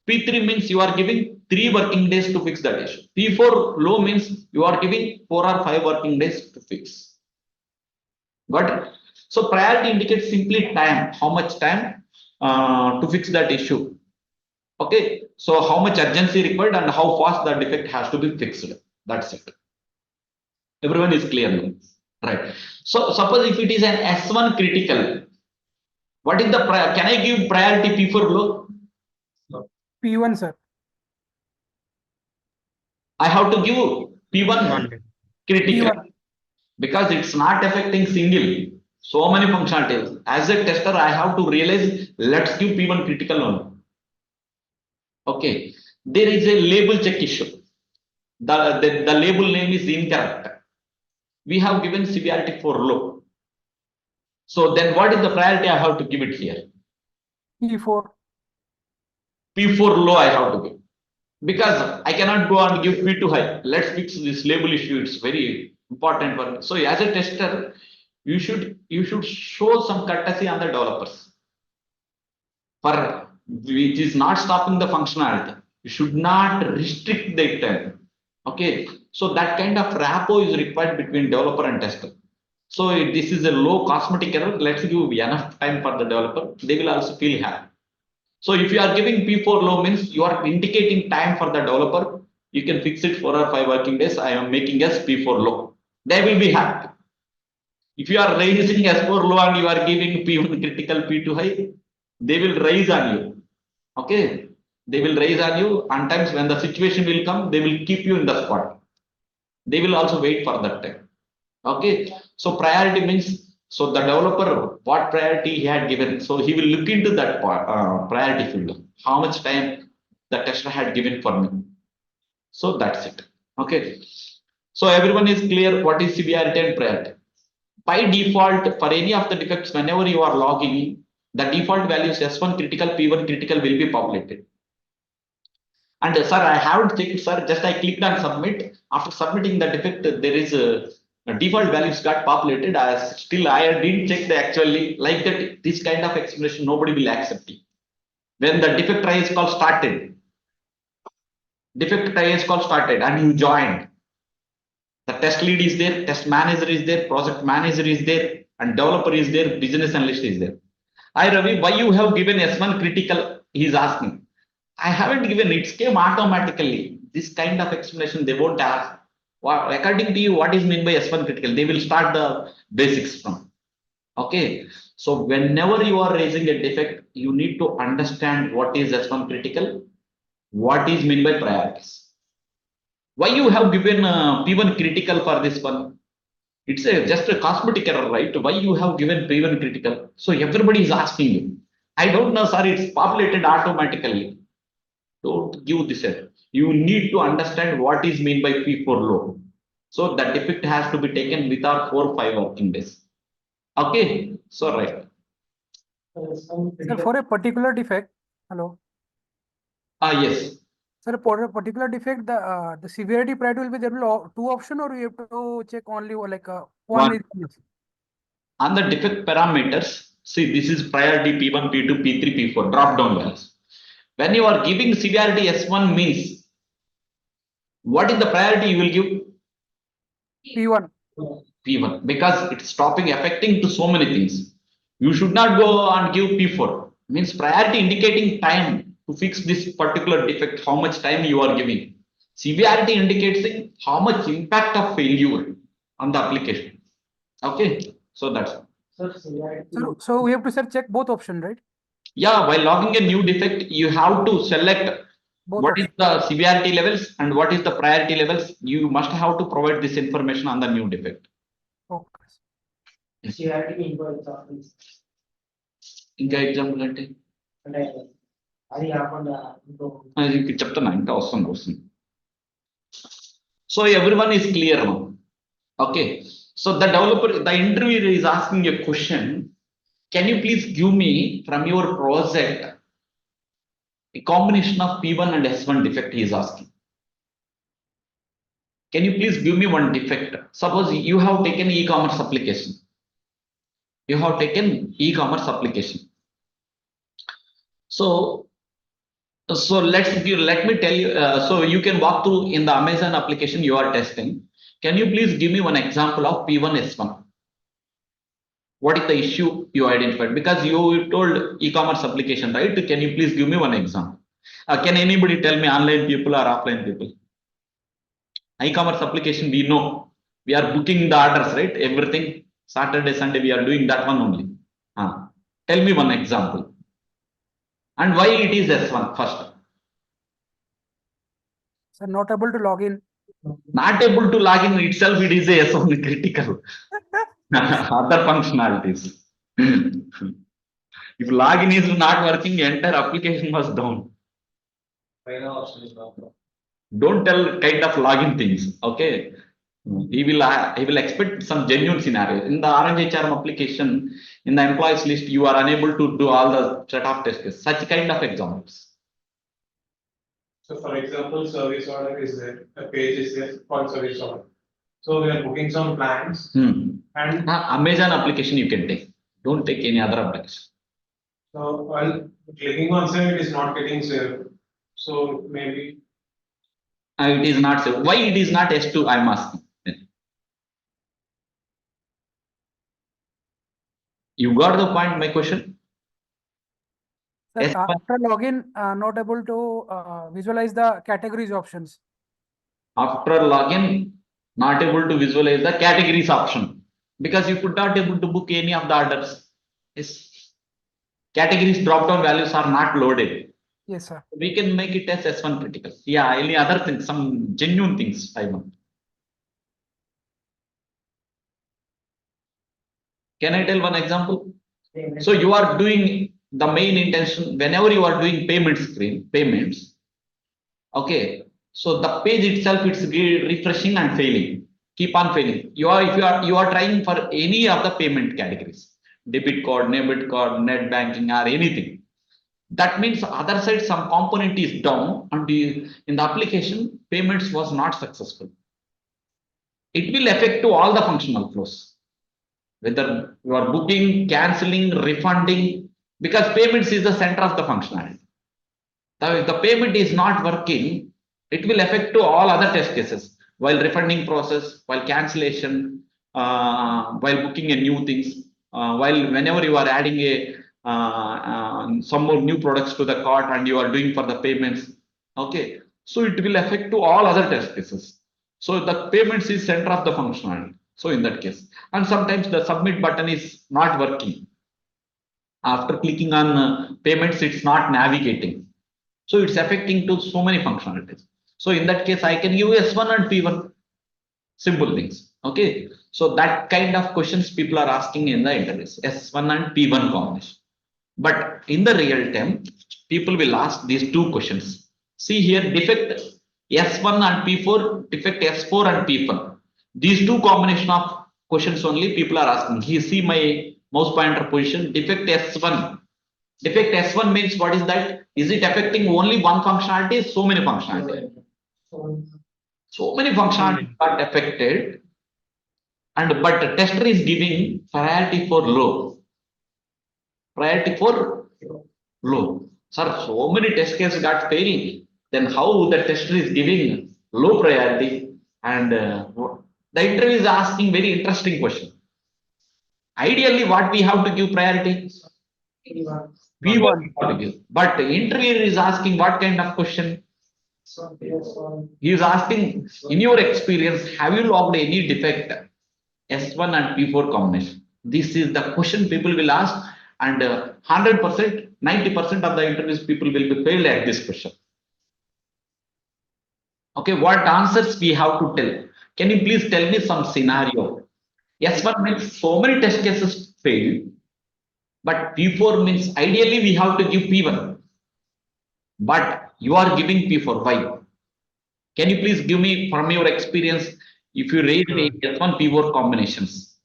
P3 means you are giving 3 working days to fix that issue. P4 low means you are giving 4 or 5 working days to fix. But so priority indicates simply time, how much time to fix that issue. Okay, so how much urgency required and how fast the defect has to be fixed. That's it. Everyone is clear now, right? So suppose if it is an S1 critical, what is the can I give priority P4 low? P1, sir. I have to give P1 One day. critical P1. because it's not affecting single. So many functionalities. As a tester, I have to realize, let's give P1 critical only. Okay, there is a label check issue. The label name is incorrect. We have given severity for low. So then what is the priority I have to give it here? P4. P4 low I have to give. Because I cannot go and give P2 high. Let's fix this label issue. It's very important for me. So as a tester, you should show some courtesy on the developers. For which is not stopping the functionality. You should not restrict the time. Okay. So that kind of rapport is required between developer and tester. So this is a low cosmetic error. Let's give enough time for the developer. They will also feel happy. So if you are giving P4 low means you are indicating time for the developer. You can fix it 4 or 5 working days. I am making as P4 low. They will be happy. If you are raising S4 low and you are giving P1 critical, P2 high, they will raise on you. Okay. They will raise on you. And times when the situation will come, they will keep you in the spot. They will also wait for that time. Okay. So priority means, so the developer, what priority he had given. So he will look into that priority field. How much time the tester had given for me. So that's it. Okay. So everyone is clear what is severity and priority. By default, for any of the defects, whenever you are logging in, the default values S1 critical, P1 critical will be populated. And sir, I haven't checked, sir. Just I clicked on submit. After submitting the defect, there is a default values got populated. Still, I didn't check the actually like that. This kind of explanation nobody will accept it. When the defect try is called started, and you joined. The test lead is there, test manager is there, project manager is there, and developer is there, business analyst is there. Hi Ravi, why you have given S1 critical? He is asking. I haven't given, it came automatically. This kind of explanation they won't ask. Well, according to you, what is meant by S1 critical? They will start the basics from. Okay. So whenever you are raising a defect, you need to understand what is S1 critical, what is meant by priorities. Why you have given P1 critical for this one? It's just a cosmetic error, right? Why you have given P1 critical? So everybody is asking you. I don't know, sir. It's populated automatically. Don't give this error. You need to understand what is meant by P4 low. So that defect has to be taken without 4 or 5 working days. Okay. So right. Sir, for a particular defect, hello. Yes. Sir, for a particular defect, the severity priority will be there will be 2 options, or you have to check only like one is enough? On the defect parameters, see this is priority P1, P2, P3, P4 drop down values. When you are giving severity S1 means what is the priority you will give? P1. P1 because it's stopping affecting to so many things. You should not go and give P4 means priority indicating time to fix this particular defect, how much time you are giving. Severity indicates how much impact of failure on the application. Okay, so that's So severity. So we have to check both option, right? yeah. While logging a new defect, you have to select Both what is options. the severity levels and what is the priority levels. You must have to provide this information on the new defect. Okay. severity involved. ఇంకా example అంటే అంటే అది కాకుండా ఇంకో ఇది చెప్తున్నా ఇంకా వస్తుంది. So everyone is clear now. Okay. So the developer, the interviewer is asking a question. Can you please give me from your project a combination of P1 and S1 defect he is asking. Can you please give me one defect? Suppose you have taken e-commerce application. You have taken e-commerce application. So let me tell you, so you can walk through in the Amazon application you are testing. Can you please give me one example of P1 S1? What is the issue you identified? Because you told e-commerce application, right? Can you please give me one example? Can anybody tell me online people or offline people? E-commerce application, we know we are booking the orders, right? Everything Saturday, Sunday, we are doing that one only. Tell me one example. And why it is S1 first? So not able to log in. Not able to log in itself, it is a S1 critical. Other functionalities. If login is not working, entire application was down. Don't tell kind of login things. Okay. He will expect some genuine scenario. In the RNHRM application, in the employees list, you are unable to do all the set of test cases. Such kind of examples. So for example, service order is there, a page is there for service order. So we are booking some plans and Amazon application you can take. Don't take any other application. so while clicking on save, it is not getting saved. So maybe It is not saved. Why it is not S2? I am asking. You got the point, my question? Sir, Yes, but- after login, not able to visualize the categories options. After login, not able to visualize the categories option because you could not able to book any of the orders. Yes. Categories drop down values are not loaded. Yes, sir. We can make it as S1 critical. Yeah, any other things, some genuine things I want. Can I tell one example? So you are doing the main intention whenever you are doing payment screen, payments. Okay. So the page itself, it's refreshing and failing. Keep on failing. If you are trying for any of the payment categories, debit card, net banking, or anything. That means other side some component is down and in the application payments was not successful. It will affect to all the functional flows. Whether you are booking, cancelling, refunding, because payments is the center of the functionality. Now, if the payment is not working, it will affect to all other test cases while refunding process, while cancellation, while booking a new things, while whenever you are adding a some more new products to the cart and you are doing for the payments. Okay, so it will affect to all other test cases. So the payments is center of the functionality. So in that case, and sometimes the submit button is not working. After clicking on payments, it's not navigating. So it's affecting to so many functionalities. So in that case, I can give S1 and P1. Simple things. Okay. So that kind of questions people are asking in the interviews, S1 and P1 combination. But in the real time, people will ask these two questions. See here, defect S1 and P4, defect S4 and P1. These two combination of questions only people are asking. Here, see my mouse pointer position, defect S1. Defect S1 means what is that? Is it affecting only one functionality? So many functionalities. So many functionalities got affected. And but the tester is giving priority for low. Priority for low. Sir, so many test cases got failed. Then how the tester is giving low priority? And the interview is asking very interesting question. Ideally, what we have to give priority? We want to give. But the interviewer is asking what kind of question? So, PS1. He is asking, in your experience, have you logged any defect S1 and P4 combination? This is the question people will ask, and 100%, 90% of the interviews people will be failed at this question. Okay, what answers we have to tell? Can you please tell me some scenario? S1 means so many test cases failed, but P4 means ideally we have to give P1, but you are giving P4. Why? Can you please give me from your experience if you raise Sure. the S1 P4 combinations?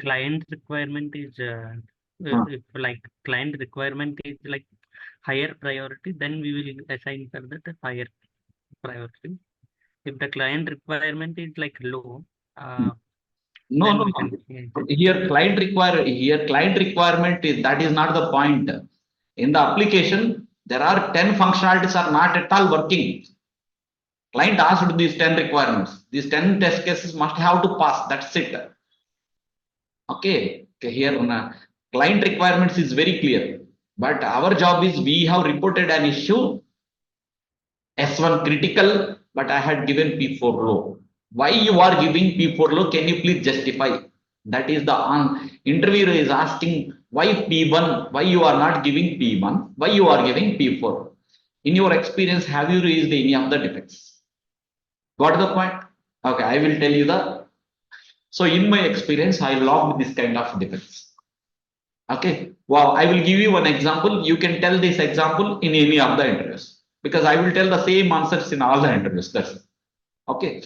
Client requirement is if like client requirement is like higher priority, then we will assign for that a higher priority. If the client requirement is like low, No, then no, we no. can Here client requirement is that is not the point. In the application, there are 10 functionalities are not at all working. Client asked these 10 requirements. These 10 test cases must have to pass. That's it. Okay. Here client requirements is very clear. But our job is we have reported an issue S1 critical, but I had given P4 low. Why you are giving P4 low? Can you please justify? That is the interviewer is asking why P1, why you are not giving P1, why you are giving P4. In your experience, have you raised any of the defects? Got the point? Okay, I will tell you the. So in my experience, I logged this kind of defects. Okay, wow, I will give you one example. You can tell this example in any of the interviews because I will tell the same answers in all the interviews. That's it. Okay.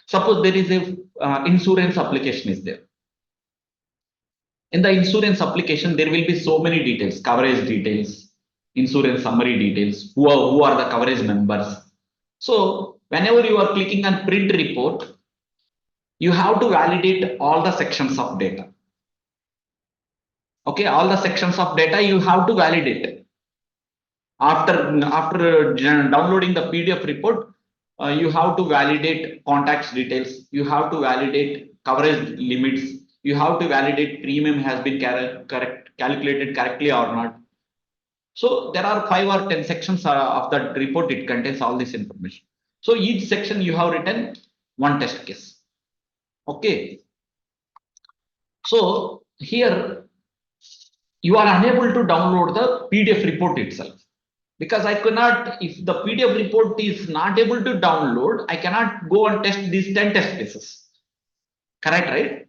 Suppose there is a insurance application is there. In the insurance application, there will be so many details, coverage details, insurance summary details, who are the coverage members. So whenever you are clicking on print report, you have to validate all the sections of data. Okay, all the sections of data you have to validate. After downloading the PDF report, you have to validate contacts details. You have to validate coverage limits. You have to validate premium has been calculated correctly or not. So there are 5 or 10 sections of that report. It contains all this information. So each section you have written one test case. Okay. So here you are unable to download the PDF report itself. Because I cannot, if the PDF report is not able to download, I cannot go and test these 10 test cases. Correct, right?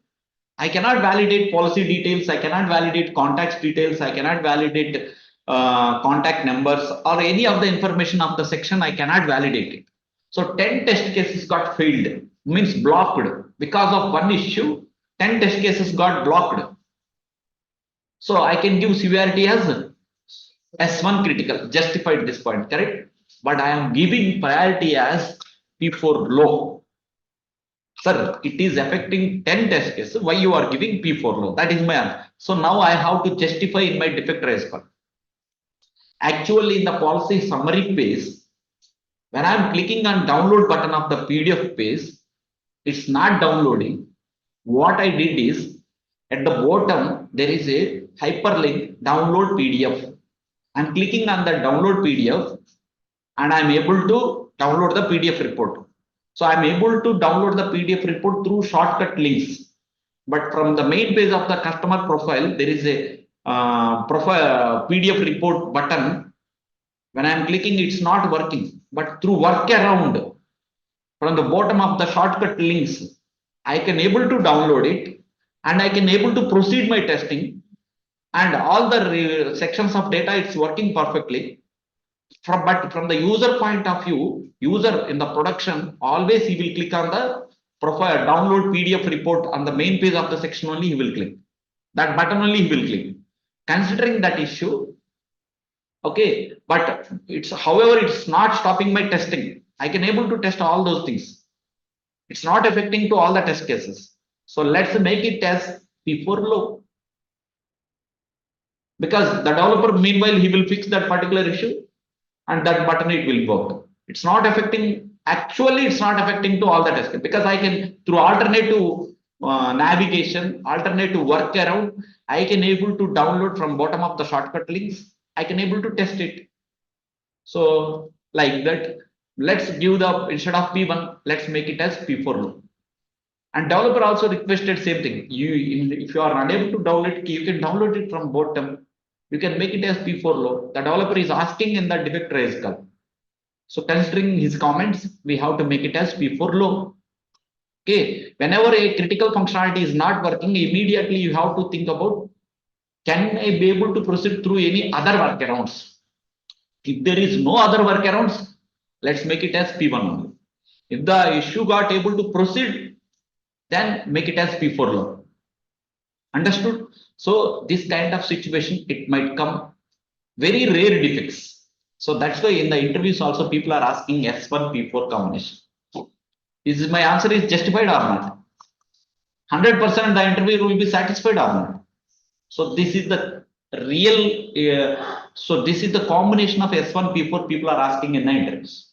I cannot validate policy details. I cannot validate contacts details. I cannot validate contact numbers or any of the information of the section. I cannot validate it. So 10 test cases got failed, means blocked because of one issue. 10 test cases got blocked. So I can give severity as S1 critical, justified this point, correct? But I am giving priority as P4 low. Sir, it is affecting 10 test cases. Why you are giving P4 low? That is my answer. So now I have to justify in my defect response. Actually, in the policy summary page, when I am clicking on download button of the PDF page, it's not downloading. What I did is at the bottom, there is a hyperlink download PDF. I'm clicking on the download PDF and I'm able to download the PDF report. So I'm able to download the PDF report through shortcut links. But from the main page of the customer profile, there is a profile PDF report button. When I'm clicking, it's not working. But through workaround, from the bottom of the shortcut links, I can able to download it and I can able to proceed my testing. And all the sections of data, it's working perfectly. But from the user point of view, user in the production, always he will click on the profile, download PDF report on the main page of the section only he will click. That button only he will click. Considering that issue, okay, but it's however, it's not stopping my testing. I can able to test all those things. It's not affecting to all the test cases. So let's make it as P4 low. Because the developer, meanwhile, he will fix that particular issue and that button it will work. It's not affecting, actually it's not affecting to all the test because I can through alternative navigation, alternative workaround, I can able to download from bottom of the shortcut links. I can able to test it. So like that, let's give the, instead of P1, let's make it as P4 low. And developer also requested same thing. If you are unable to download it, you can download it from bottom. You can make it as P4 low. The developer is asking in the defect raise call. So considering his comments, we have to make it as P4 low. Okay, whenever a critical functionality is not working, immediately you have to think about, can I be able to proceed through any other workarounds? If there is no other workarounds, let's make it as P1 only. If the issue got able to proceed, then make it as P4 low. Understood? So this kind of situation, it might come very rare defects. So that's why in the interviews also people are asking S1 P4 combination. Is my answer is justified or not? 100% the interview will be satisfied or not? So this is the real. So this is the combination of S1 P4 people are asking in the interviews.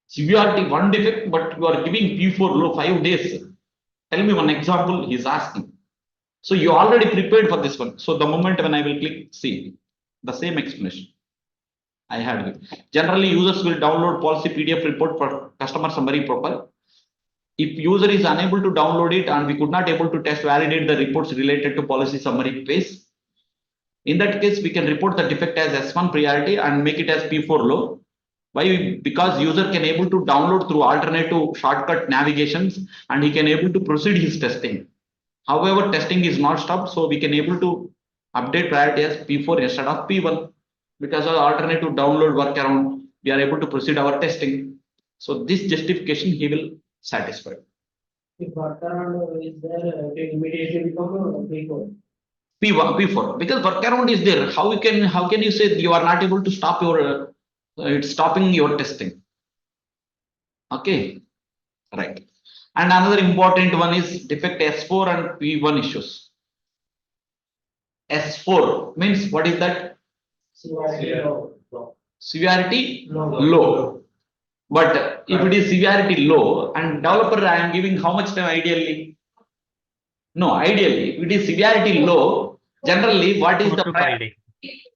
Severity one defect, but you are giving P4 low 5 days. Tell me one example. He is asking. So you already prepared for this one. So the moment when I will click, see the same explanation. I had it. Generally, users will download policy PDF report for customer summary profile. If user is unable to download it and we could not able to test validate the reports related to policy summary page, in that case, we can report the defect as S1 priority and make it as P4 low. Why? Because user can able to download through alternative shortcut navigations and he can able to proceed his testing. However, testing is not stopped, so we can able to update priority as P4 instead of P1. Because of alternative download workaround, we are able to proceed our testing. So this justification he will satisfy. If workaround is there, it will immediately become P4. P4, because workaround is there. How can you say you are not able to stop your it's stopping your testing? Okay, right. And another important one is defect S4 and P1 issues. S4 means what is that? Severity low. Severity Low. low. But if it is severity low and developer, I am giving how much time ideally? No, ideally, if it is severity low, generally what is 4 the to 5 days.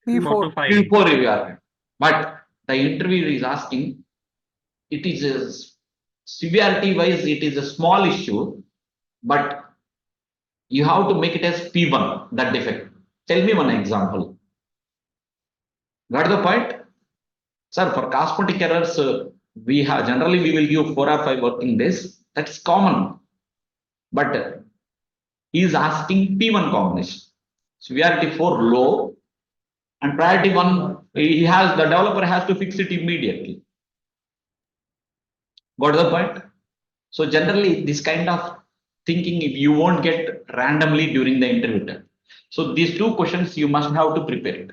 4 P4. to 5 days. P4 you are. But the interviewer is asking, it is a severity wise, it is a small issue, but you have to make it as P1, that defect. Tell me one example. Got the point? Sir, for cosmetic errors, we have generally we will give 4 or 5 working days. That's common. But he is asking P1 combination. Severity 4 low and priority 1, the developer has to fix it immediately. Got the point? So generally this kind of thinking you won't get randomly during the interview time. So these 2 questions you must have to prepare it.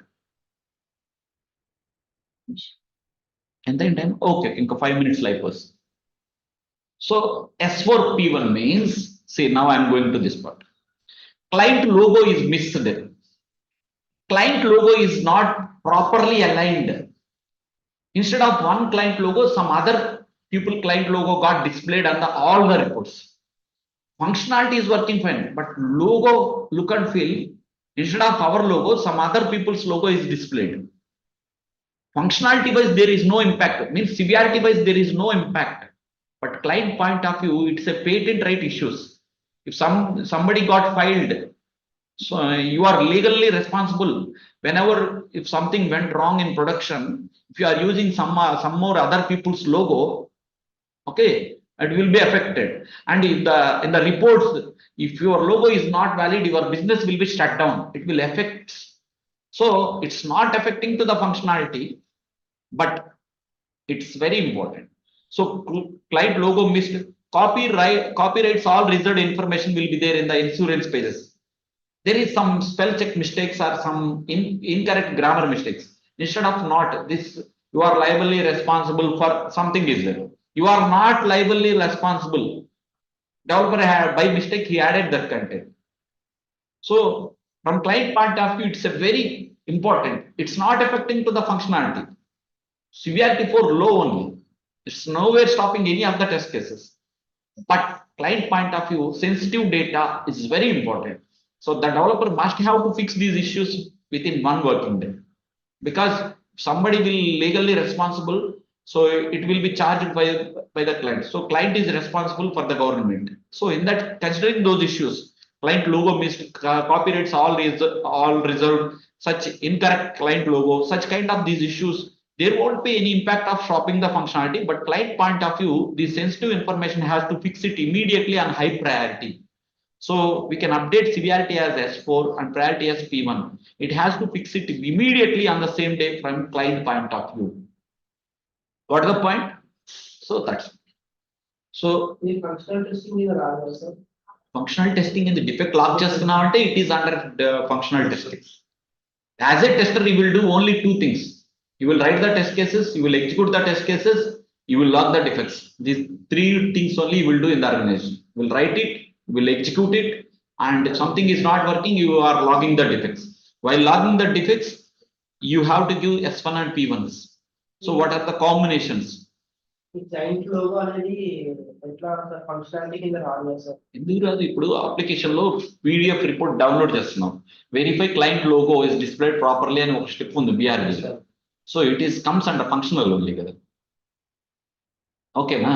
And then time, okay, in 5 minutes life was. So S4 P1 means, see now I'm going to this part. Client logo is missed there. Client logo is not properly aligned. Instead of one client logo, some other people client logo got displayed on all the reports. Functionality is working fine, but logo, look and feel, instead of our logo, some other people's logo is displayed. Functionality wise, there is no impact. Means severity wise, there is no impact. But client point of view, it's a patent right issues. If somebody got filed, so you are legally responsible. Whenever if something went wrong in production, if you are using some more other people's logo, okay, it will be affected. And if in the reports, if your logo is not valid, your business will be shut down. It will affect. So it's not affecting to the functionality, but it's very important. So client logo missed. Copyrights, all result information will be there in the insurance pages. There is some spell check mistakes or some incorrect grammar mistakes. Instead of not this, you are liably responsible for something is there. You are not liably responsible. Developer had by mistake he added that content. So from client point of view, it's a very important. It's not affecting to the functionality. Severity for low only. It's nowhere stopping any of the test cases. But client point of view, sensitive data is very important. So the developer must have to fix these issues within 1 working day. Because somebody will legally responsible, So it will be charged by the client. So client is responsible for the government. So in that, considering those issues, client logo missed, copyrights all reserved, such incorrect client logo, such kind of these issues, there won't be any impact of stopping the functionality, but client point of view, the sensitive information has to fix it immediately on high priority. So we can update severity as S4 and priority as P1. It has to fix it immediately on the same day from client point of view. What is the point? So that's so The functional testing is allowed, sir. functional testing in the defect log just now, it is under the functional testing. As a tester, you will do only two things. You will write the test cases, you will execute the test cases, you will log the defects. These three things only you will do in the organization. You will write it, you will execute it, and if something is not working, you are logging the defects. While logging the defects, you have to give S1 and P1s. So what are the combinations? The client logo అనేది ఎట్లా functionality కింద రాదు sir. ఎందుకు రాదు? ఇప్పుడు application లో PDF report download చేస్తున్నాం, verify client logo is displayed properly అని ఒక స్టెప్ ఉంది BRB. So it is comes under functional only కదా. ఓకేనా?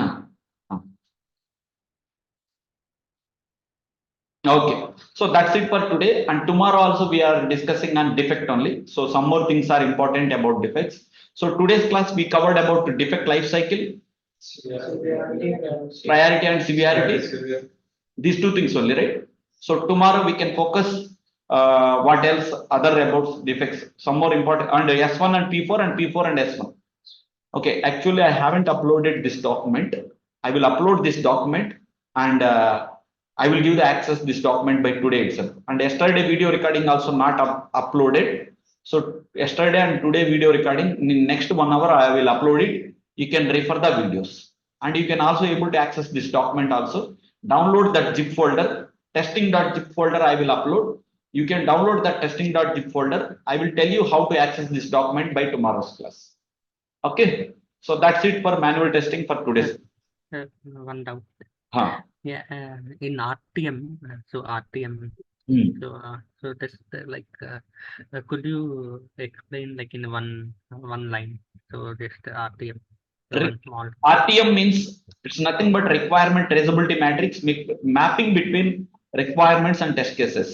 Okay, so that's it for today, and tomorrow also we are discussing on defect only. So some more things are important about defects. So today's class we covered about the defect life cycle, priority and severity. These two things only, right? So tomorrow we can focus what else other about defects, some more important under S1 and P4 and P4 and S1. Okay, actually I haven't uploaded this document. I will upload this document and I will give the access this document by today itself. And yesterday video recording also not uploaded. So yesterday and today video recording, in next 1 hour I will upload it. You can refer the videos, and you can also able to access this document also. Download that zip folder, testing.zip folder I will upload. You can download that testing.zip folder. I will tell you how to access this document by tomorrow's class. Okay, so that's it for manual testing for today's. One doubt. Huh. Yeah, in RTM, so RTM, Hmm. so this could you explain like in one line? So just RTM, one small. RTM means it's nothing but requirement traceability matrix mapping between requirements and test cases.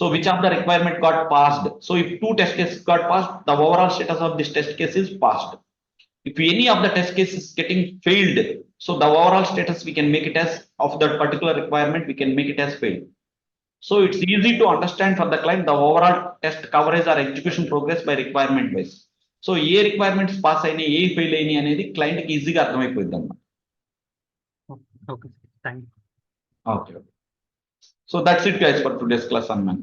So which of the requirement got passed? So if two test cases got passed, the overall status of this test case is passed. If any of the test cases getting failed, so the overall status we can make it as of that particular requirement, we can make it as failed. So it's easy to understand for the client the overall test coverage or execution progress by requirement wise. So A requirements pass అయినాయి, ఏ fail అయినాయి అనేది client కి ఈజీగా అర్థమైపోయింది అన్నమాట. Okay, thank you. Okay. So that's it guys for today's class on man.